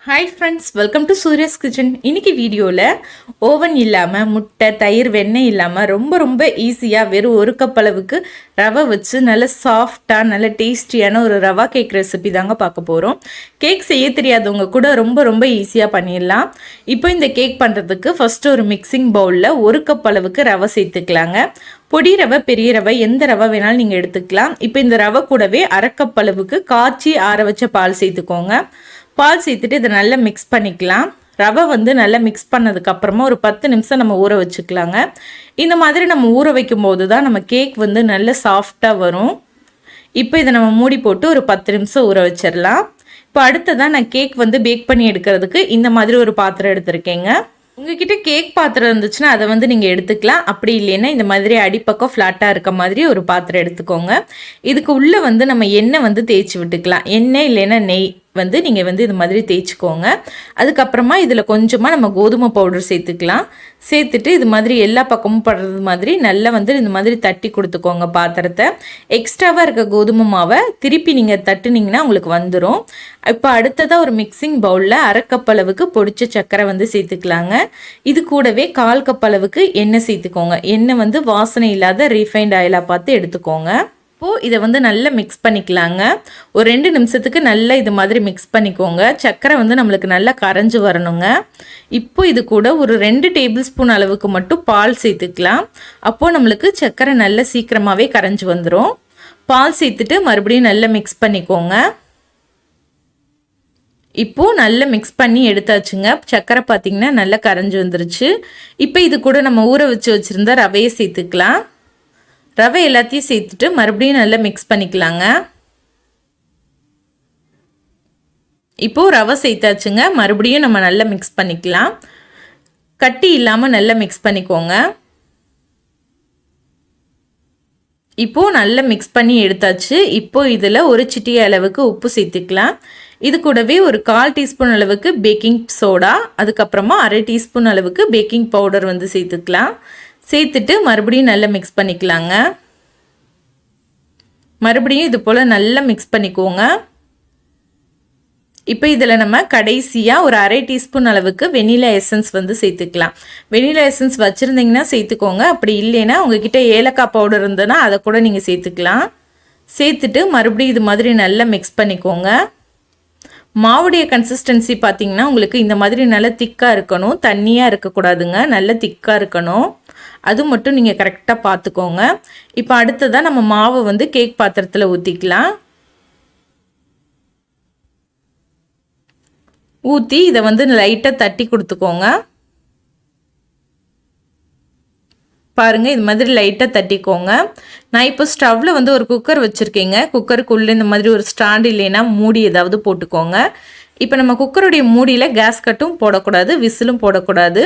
Hi friends, welcome to Surya's kitchen. இன்றைக்கி வீடியோவில் oven இல்லாமல் முட்டை தயிர் வெண்ணெய் இல்லாமல் ரொம்ப ஈஸியாக வெறும் ஒரு கப் அளவுக்கு ரவை வச்சு நல்ல சாஃப்டாக நல்ல டேஸ்டியான ஒரு ரவா கேக் ரெசிபி தாங்க பார்க்க போகிறோம். கேக் செய்ய தெரியாதவங்க கூட ரொம்ப ஈஸியாக பண்ணிடலாம். இப்போ இந்த கேக் பண்ணுறதுக்கு ஃபஸ்ட்டு ஒரு மிக்சிங் பவுலில் ஒரு கப் அளவுக்கு ரவை சேர்த்துக்கலாங்க. பொடி ரவை பெரிய ரவை எந்த ரவை வேணாலும் நீங்கள் எடுத்துக்கலாம். இப்போ இந்த ரவை கூடவே அரை கப் அளவுக்கு காய்ச்சி ஆற வச்ச பால் சேர்த்துக்கோங்க. பால் சேர்த்துட்டு இதை நல்லா மிக்ஸ் பண்ணிக்கலாம். ரவை நல்லா மிக்ஸ் பண்ணதுக்கப்புறமா ஒரு 10 நிமிஷம் நம்ம ஊற வச்சுக்கலாங்க. இந்த மாதிரி நம்ம ஊற வைக்கும் போது தான் நம்ம கேக் நல்ல சாஃப்டாக வரும். இப்போ இதை நம்ம மூடி போட்டு ஒரு 10 நிமிஷம் ஊற வச்சிடலாம். இப்போ அடுத்ததான் நான் கேக் பேக் பண்ணி எடுக்கிறதுக்கு இந்த மாதிரி ஒரு பாத்திரம் எடுத்திருக்கேங்க. உங்ககிட்ட கேக் பாத்திரம் இருந்துச்சுன்னா அதை நீங்கள் எடுத்துக்கலாம். அப்படி இல்லைன்னா இந்த மாதிரி அடிப்பக்கம் ஃப்ளாட்டாக இருக்க மாதிரி ஒரு பாத்திரம் எடுத்துக்கோங்க. இதுக்கு உள்ளே நம்ம எண்ணெய் தேய்ச்சி விட்டுக்கலாம். எண்ணெய் இல்லைன்னா நெய் நீங்கள் இது மாதிரி தேய்ச்சிக்கோங்க. அதுக்கப்புறமா இதில் கொஞ்சமாக நம்ம கோதுமை பவுடர் சேர்த்துக்கலாம். சேர்த்துட்டு இது மாதிரி எல்லா பக்கமும் படுறது மாதிரி நல்லா இந்த மாதிரி தட்டி கொடுத்துக்கோங்க பாத்திரத்தை. எக்ஸ்ட்ராவாக இருக்க கோதுமை மாவை திருப்பி நீங்கள் தட்டுனீங்கன்னா உங்களுக்கு வந்துடும். இப்போ அடுத்ததாக ஒரு மிக்சிங் பவுலில் அரை கப் அளவுக்கு பொடிச்ச சர்க்கரை சேர்த்துக்கலாங்க. இது கூடவே 1/4 கப் அளவுக்கு எண்ணெய் சேர்த்துக்கோங்க. எண்ணெய் வாசனை இல்லாத ரீஃபைண்ட் ஆயிலாக பார்த்து எடுத்துக்கோங்க. இப்போது இதை நல்லா மிக்ஸ் பண்ணிக்கலாங்க. ஒரு 2 நிமிஷத்துக்கு நல்லா இது மாதிரி மிக்ஸ் பண்ணிக்கோங்க. சர்க்கரை நம்மளுக்கு நல்லா கரைஞ்சி வரணுங்க. இப்போ இது கூட ஒரு 2 டேபிள் ஸ்பூன் அளவுக்கு மட்டும் பால் சேர்த்துக்கலாம். அப்போது நம்மளுக்கு சர்க்கரை நல்லா சீக்கிரமாகவே கரைஞ்சி வந்துடும். பால் சேர்த்துட்டு மறுபடியும் நல்லா மிக்ஸ் பண்ணிக்கோங்க. இப்போது நல்லா மிக்ஸ் பண்ணி எடுத்தாச்சுங்க. சர்க்கரை பார்த்திங்கன்னா நல்லா கரைஞ்சி வந்துருச்சு. இப்போ இது கூட நம்ம ஊற வச்சுருந்தா ரவையை சேர்த்துக்கலாம். ரவை எல்லாத்தையும் சேர்த்துட்டு மறுபடியும் நல்லா மிக்ஸ் பண்ணிக்கலாங்க. இப்போது ரவை சேர்த்தாச்சுங்க. மறுபடியும் நம்ம நல்லா மிக்ஸ் பண்ணிக்கலாம். கட்டி இல்லாமல் நல்லா மிக்ஸ் பண்ணிக்கோங்க. இப்போது நல்லா மிக்ஸ் பண்ணி எடுத்தாச்சு. இப்போது இதில் ஒரு சிட்டிகை அளவுக்கு உப்பு சேர்த்துக்கலாம். இது கூடவே ஒரு 1/4 டீஸ்பூன் அளவுக்கு பேக்கிங் சோடா, அதுக்கப்புறமா அரை டீஸ்பூன் அளவுக்கு பேக்கிங் பவுடர் சேர்த்துக்கலாம். சேர்த்துட்டு மறுபடியும் நல்லா மிக்ஸ் பண்ணிக்கலாங்க. மறுபடியும் இது போல் நல்லா மிக்ஸ் பண்ணிக்கோங்க. இப்போ இதில் நம்ம கடைசியாக ஒரு அரை டீஸ்பூன் அளவுக்கு வெனிலா எசன்ஸ் சேர்த்துக்கலாம். வெனிலா எசன்ஸ் வச்சுருந்தீங்கன்னா சேர்த்துக்கோங்க. அப்படி இல்லைன்னா உங்ககிட்ட ஏலக்காய் பவுடர் இருந்ததுன்னா அதை கூட நீங்கள் சேர்த்துக்கலாம். சேர்த்துட்டு மறுபடியும் இது மாதிரி நல்லா மிக்ஸ் பண்ணிக்கோங்க. மாவுடைய கன்சிஸ்டன்சி பார்த்திங்கன்னா உங்களுக்கு இந்த மாதிரி நல்லா திக்காக இருக்கணும், தண்ணியாக இருக்கக்கூடாதுங்க. நல்லா திக்காக இருக்கணும். அது மட்டும் நீங்கள் கரெக்டாக பார்த்துக்கோங்க. இப்போ அடுத்ததான் நம்ம மாவை கேக் பாத்திரத்தில் ஊற்றிக்கலாம். ஊற்றி இதை லைட்டாக தட்டி கொடுத்துக்கோங்க. பாருங்கள், இது மாதிரி லைட்டாக தட்டிக்கோங்க. நான் இப்போ ஸ்டவ்வில் ஒரு குக்கர் வச்சுருக்கேங்க. குக்கருக்குள்ளே இந்த மாதிரி ஒரு ஸ்டாண்ட் இல்லைன்னா மூடி ஏதாவது போட்டுக்கோங்க. இப்போ நம்ம குக்கருடைய மூடியில் கேஸ் கட்டும் போடக்கூடாது, விசிலும் போடக்கூடாது.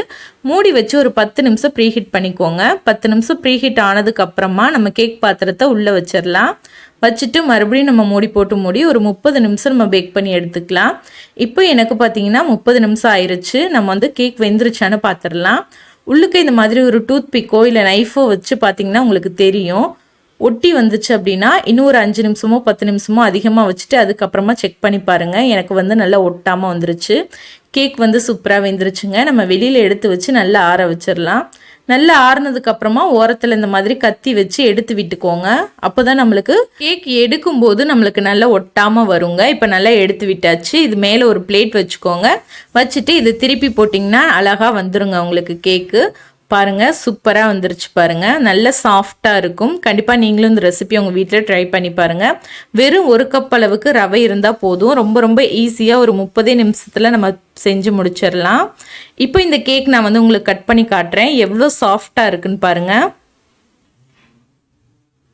மூடி வச்சு ஒரு 10 நிமிஷம் ப்ரீஹீட் பண்ணிக்கோங்க. 10 நிமிஷம் ப்ரீஹீட் ஆனதுக்கப்புறமா நம்ம கேக் பாத்திரத்தை உள்ளே வச்சிடலாம். வச்சுட்டு மறுபடியும் நம்ம மூடி போட்டு மூடி ஒரு 30 நிமிஷம் நம்ம பேக் பண்ணி எடுத்துக்கலாம். இப்போ எனக்கு பார்த்தீங்கன்னா 30 நிமிஷம் ஆயிடுச்சு. நம்ம கேக் வெந்துருச்சான்னு பார்த்துடலாம். உள்ளுக்கு இந்த மாதிரி ஒரு டூத் பிக்கோ இல்லை நைஃபோ வச்சு பார்த்தீங்கன்னா உங்களுக்கு தெரியும். ஒட்டி வந்துச்சு அப்படின்னா இன்னும் ஒரு 5 நிமிஷமோ 10 நிமிஷமோ அதிகமாக வச்சுட்டு அதுக்கப்புறமா செக் பண்ணி பாருங்கள். எனக்கு நல்லா ஒட்டாமல் வந்துருச்சு. கேக் சூப்பராக வெந்துருச்சுங்க. நம்ம வெளியில் எடுத்து வச்சு நல்லா ஆற வச்சிடலாம். நல்லா ஆறுனதுக்கப்புறமா ஓரத்தில் இந்த மாதிரி கத்தி வச்சு எடுத்து விட்டுக்கோங்க. அப்போ தான் நம்மளுக்கு கேக் எடுக்கும்போது நம்மளுக்கு நல்லா ஒட்டாமல் வருங்க. இப்போ நல்லா எடுத்து விட்டாச்சு. இது மேலே ஒரு பிளேட் வச்சுக்கோங்க. வச்சுட்டு இது திருப்பி போட்டிங்கன்னா அழகாக வந்துருங்க உங்களுக்கு கேக்கு. பாருங்கள், சூப்பராக வந்துருச்சு பாருங்கள். நல்ல சாஃப்டாக இருக்கும். கண்டிப்பாக நீங்களும் இந்த ரெசிபி உங்கள் வீட்டில் ட்ரை பண்ணி பாருங்கள். வெறும் ஒரு கப் அளவுக்கு ரவை இருந்தால் போதும். ரொம்ப ஈஸியாக ஒரு 30 நிமிஷத்தில் நம்ம செஞ்சு முடிச்சிடலாம். இப்போ இந்த கேக் நான் உங்களுக்கு கட் பண்ணி காட்டுறேன். எவ்வளோ சாஃப்டாக இருக்குன்னு பாருங்கள்.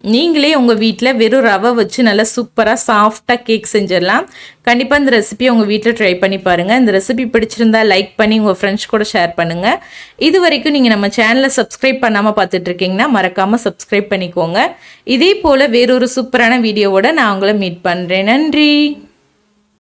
நீங்களே உங்கள் வீட்டில் வெறும் ரவை வச்சு நல்லா சூப்பராக சாஃப்டாக கேக் செஞ்சிடலாம். கண்டிப்பாக இந்த ரெசிபியை உங்கள் வீட்டில் ட்ரை பண்ணி பாருங்கள். இந்த ரெசிபி பிடிச்சிருந்தா லைக் பண்ணி உங்கள் ஃப்ரெண்ட்ஸ் கூட ஷேர் பண்ணுங்கள். இது வரைக்கும் நீங்கள் நம்ம சேனலை சப்ஸ்கிரைப் பண்ணாமல் பார்த்துட்ருக்கீங்கன்னா மறக்காமல் சப்ஸ்கிரைப் பண்ணிக்கோங்க. இதே போல் வேறொரு சூப்பரான வீடியோவோட நான் உங்களை மீட் பண்ணுறேன். நன்றி.